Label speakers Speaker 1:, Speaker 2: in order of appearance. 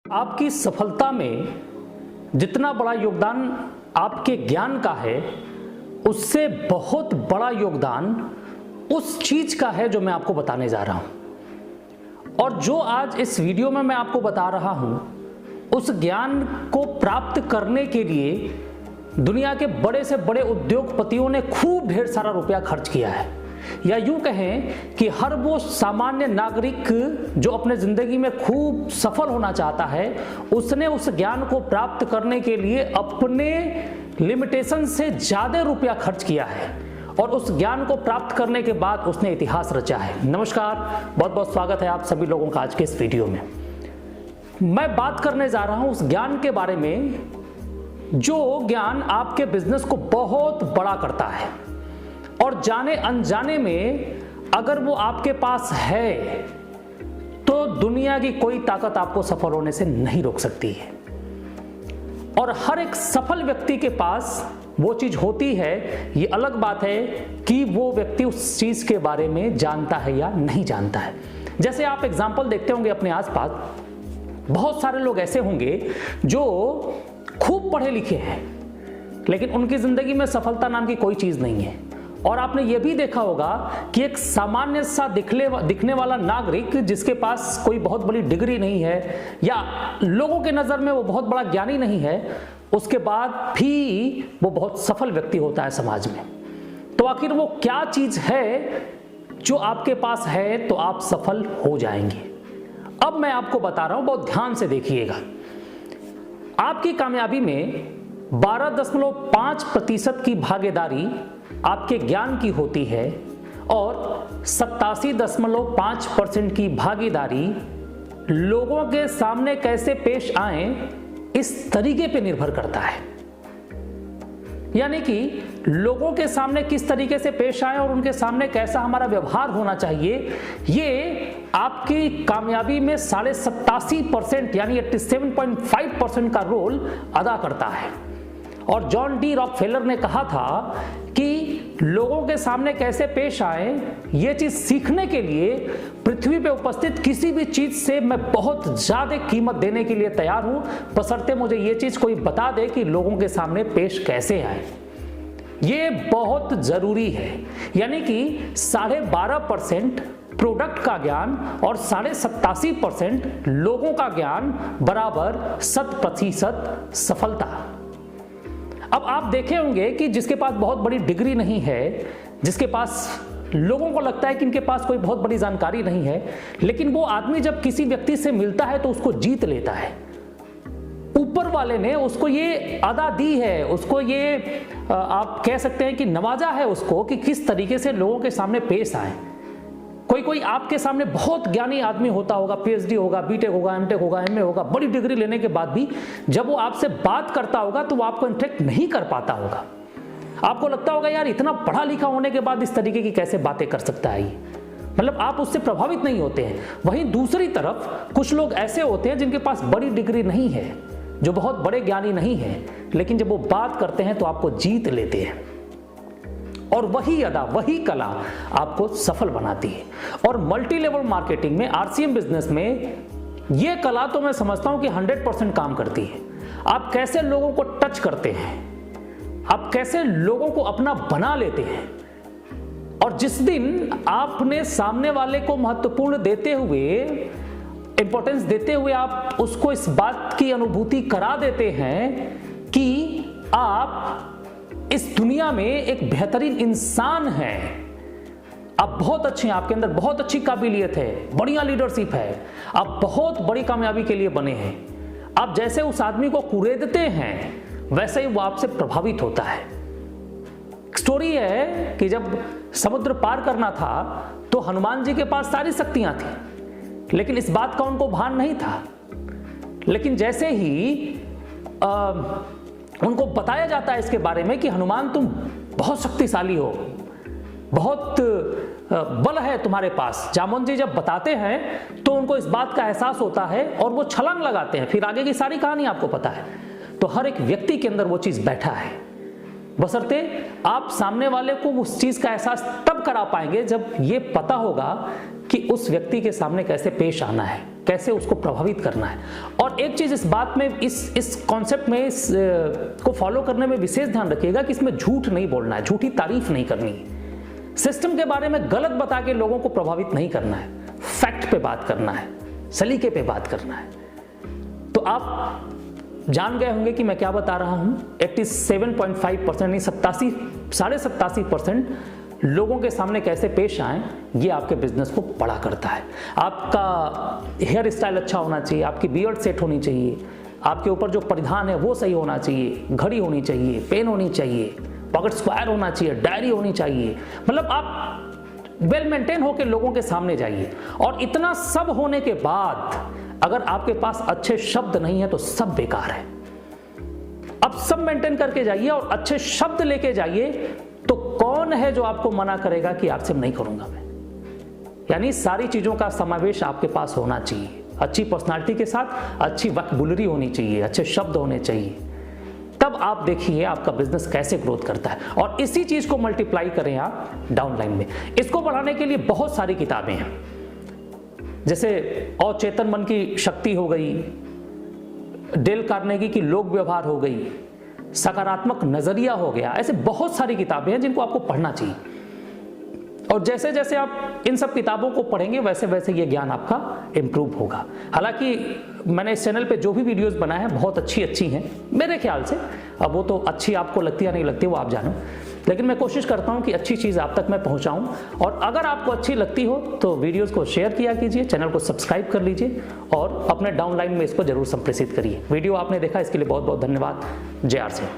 Speaker 1: आपकी सफलता में जितना बड़ा योगदान आपके ज्ञान का है, उससे बहुत बड़ा योगदान उस चीज का है जो मैं आपको बताने जा रहा हूं। और जो आज इस वीडियो में मैं आपको बता रहा हूं, उस ज्ञान को प्राप्त करने के लिए दुनिया के बड़े से बड़े उद्योगपतियों ने खूब ढेर सारा रुपया खर्च किया है। या यूं कहें कि हर वो सामान्य नागरिक जो अपने जिंदगी में खूब सफल होना चाहता है, उसने उस ज्ञान को प्राप्त करने के लिए अपने लिमिटेशन से ज्यादा रुपया खर्च किया है और उस ज्ञान को प्राप्त करने के बाद उसने इतिहास रचा है। नमस्कार, बहुत बहुत स्वागत है आप सभी लोगों का आज के इस वीडियो में। मैं बात करने जा रहा हूं उस ज्ञान के बारे में जो ज्ञान आपके बिजनेस को बहुत बड़ा करता है और जाने अनजाने में अगर वो आपके पास है तो दुनिया की कोई ताकत आपको सफल होने से नहीं रोक सकती है। और हर एक सफल व्यक्ति के पास वो चीज होती है, ये अलग बात है कि वो व्यक्ति उस चीज के बारे में जानता है या नहीं जानता है। जैसे आप एग्जाम्पल देखते होंगे अपने आसपास, बहुत सारे लोग ऐसे होंगे जो खूब पढ़े लिखे हैं लेकिन उनकी जिंदगी में सफलता नाम की कोई चीज नहीं है। और आपने यह भी देखा होगा कि एक सामान्य सा दिखने वाला नागरिक जिसके पास कोई बहुत बड़ी डिग्री नहीं है या लोगों के नजर में वो बहुत बड़ा ज्ञानी नहीं है, उसके बाद भी वो बहुत सफल व्यक्ति होता है समाज में। तो आखिर वो क्या चीज है जो आपके पास है तो आप सफल हो जाएंगे। अब मैं आपको बता रहा हूं, बहुत ध्यान से देखिएगा। आपकी कामयाबी में 12.5% की भागीदारी आपके ज्ञान की होती है और 87.5% की भागीदारी लोगों के सामने कैसे पेश आए इस तरीके पे निर्भर करता है। यानी कि लोगों के सामने किस तरीके से पेश आए और उनके सामने कैसा हमारा व्यवहार होना चाहिए, ये आपकी कामयाबी में 87.5% यानी 87.5% का रोल अदा करता है। और जॉन डी रॉकफेलर ने कहा था कि लोगों के सामने कैसे पेश आए, ये चीज सीखने के लिए पृथ्वी पे उपस्थित किसी भी चीज से मैं बहुत ज्यादा कीमत देने के लिए तैयार हूं, बशर्ते मुझे ये चीज कोई बता दे कि लोगों के सामने पेश कैसे आए। ये बहुत जरूरी है। यानी कि 12.5% प्रोडक्ट का ज्ञान और 87.5% लोगों का ज्ञान बराबर 100% सफलता। अब आप देखे होंगे कि जिसके पास बहुत बड़ी डिग्री नहीं है, जिसके पास लोगों को लगता है कि इनके पास कोई बहुत बड़ी जानकारी नहीं है, लेकिन वो आदमी जब किसी व्यक्ति से मिलता है तो उसको जीत लेता है। ऊपर वाले ने उसको ये अदा दी है, उसको ये आप कह सकते हैं कि नवाजा है उसको कि किस तरीके से लोगों के सामने पेश आए। कोई आपके सामने बहुत ज्ञानी आदमी होता होगा, पीएचडी होगा, बीटेक होगा, एमटेक होगा, एमए होगा, बड़ी डिग्री लेने के बाद भी जब वो आपसे बात करता होगा तो वो आपको इंटरेक्ट नहीं कर पाता होगा। आपको लगता होगा यार इतना पढ़ा लिखा होने के बाद इस तरीके की कैसे बातें कर सकता है ये, मतलब आप उससे प्रभावित नहीं होते हैं। वहीं दूसरी तरफ कुछ लोग ऐसे होते हैं जिनके पास बड़ी डिग्री नहीं है, जो बहुत बड़े ज्ञानी नहीं है, लेकिन जब वो बात करते हैं तो आपको जीत लेते हैं। और वही अदा, वही कला आपको सफल बनाती है। और मल्टी लेवल मार्केटिंग में, आरसीएम बिजनेस में यह कला तो मैं समझता हूं कि 100% काम करती है। आप कैसे लोगों को टच करते हैं, आप कैसे लोगों को अपना बना लेते हैं। और जिस दिन आपने सामने वाले को महत्वपूर्ण देते हुए, इंपॉर्टेंस देते हुए आप उसको इस बात की अनुभूति करा देते हैं कि आप इस दुनिया में एक बेहतरीन इंसान है, आप बहुत अच्छे हैं, आपके अंदर बहुत अच्छी काबिलियत है, बढ़िया लीडरशिप है, आप बहुत बड़ी कामयाबी के लिए बने हैं, आप जैसे उस आदमी को कुरेदते हैं वैसे ही वो आपसे प्रभावित होता है। स्टोरी है कि जब समुद्र पार करना था तो हनुमान जी के पास सारी शक्तियां थी, लेकिन इस बात का उनको भान नहीं था। लेकिन जैसे ही उनको बताया जाता है इसके बारे में कि हनुमान तुम बहुत शक्तिशाली हो, बहुत बल है तुम्हारे पास, जामुन जी जब बताते हैं तो उनको इस बात का एहसास होता है और वो छलांग लगाते हैं। फिर आगे की सारी कहानी आपको पता है। तो हर एक व्यक्ति के अंदर वो चीज बैठा है, बशर्ते आप सामने वाले को उस चीज का एहसास तब करा पाएंगे जब ये पता होगा कि उस व्यक्ति के सामने कैसे पेश आना है, कैसे उसको प्रभावित करना है। और एक चीज इस बात में, इस कॉन्सेप्ट में, इस को फॉलो करने में विशेष ध्यान रखिएगा कि इसमें झूठ नहीं बोलना है, झूठी तारीफ नहीं करनी है, सिस्टम के बारे में गलत बता के लोगों को प्रभावित नहीं करना है, फैक्ट पे बात करना है, सलीके पे बात करना है। तो आप जान गए होंगे कि मैं क्या बता रहा हूं। 87.5% नहीं 87.5% लोगों के सामने कैसे पेश आएं, ये आपके बिजनेस को बड़ा करता है। आपका हेयर स्टाइल अच्छा होना चाहिए, आपकी बियर्ड सेट होनी चाहिए, आपके ऊपर जो परिधान है वो सही होना चाहिए, घड़ी होनी चाहिए, पेन होनी चाहिए, पॉकेट स्क्वायर होना चाहिए, डायरी होनी चाहिए, मतलब आप वेल मेंटेन होकर लोगों के सामने जाइए। और इतना सब होने के बाद अगर आपके पास अच्छे शब्द नहीं है तो सब बेकार है। अब सब मेंटेन करके जाइए और अच्छे शब्द लेके जाइए, तो कौन है जो आपको मना करेगा कि आपसे नहीं करूंगा मैं। यानी सारी चीजों का समावेश आपके पास होना चाहिए, अच्छी पर्सनालिटी के साथ अच्छी वोकैबुलरी होनी चाहिए, अच्छे शब्द होने चाहिए। तब आप देखिए आपका बिजनेस कैसे ग्रोथ करता है। और इसी चीज को मल्टीप्लाई करें आप डाउनलाइन में। इसको बढ़ाने के लिए बहुत सारी किताबें हैं, जैसे अचेतन मन की शक्ति हो गई, डेल कार्नेगी की लोक व्यवहार हो गई, सकारात्मक नजरिया हो गया। ऐसे बहुत सारी किताबें हैं जिनको आपको पढ़ना चाहिए। और जैसे जैसे आप इन सब किताबों को पढ़ेंगे वैसे वैसे ये ज्ञान आपका इम्प्रूव होगा। हालांकि मैंने इस चैनल पे जो भी वीडियोस बनाए हैं बहुत अच्छी हैं मेरे ख्याल से। अब वो तो अच्छी आपको लगती या नहीं लगती वो आप जानो, लेकिन मैं कोशिश करता हूं कि अच्छी चीज़ आप तक मैं पहुंचाऊं। और अगर आपको अच्छी लगती हो तो वीडियोस को शेयर किया कीजिए, चैनल को सब्सक्राइब कर लीजिए और अपने डाउनलाइन में इसको जरूर संप्रेषित करिए। वीडियो आपने देखा इसके लिए बहुत बहुत धन्यवाद। जय आर सिंह।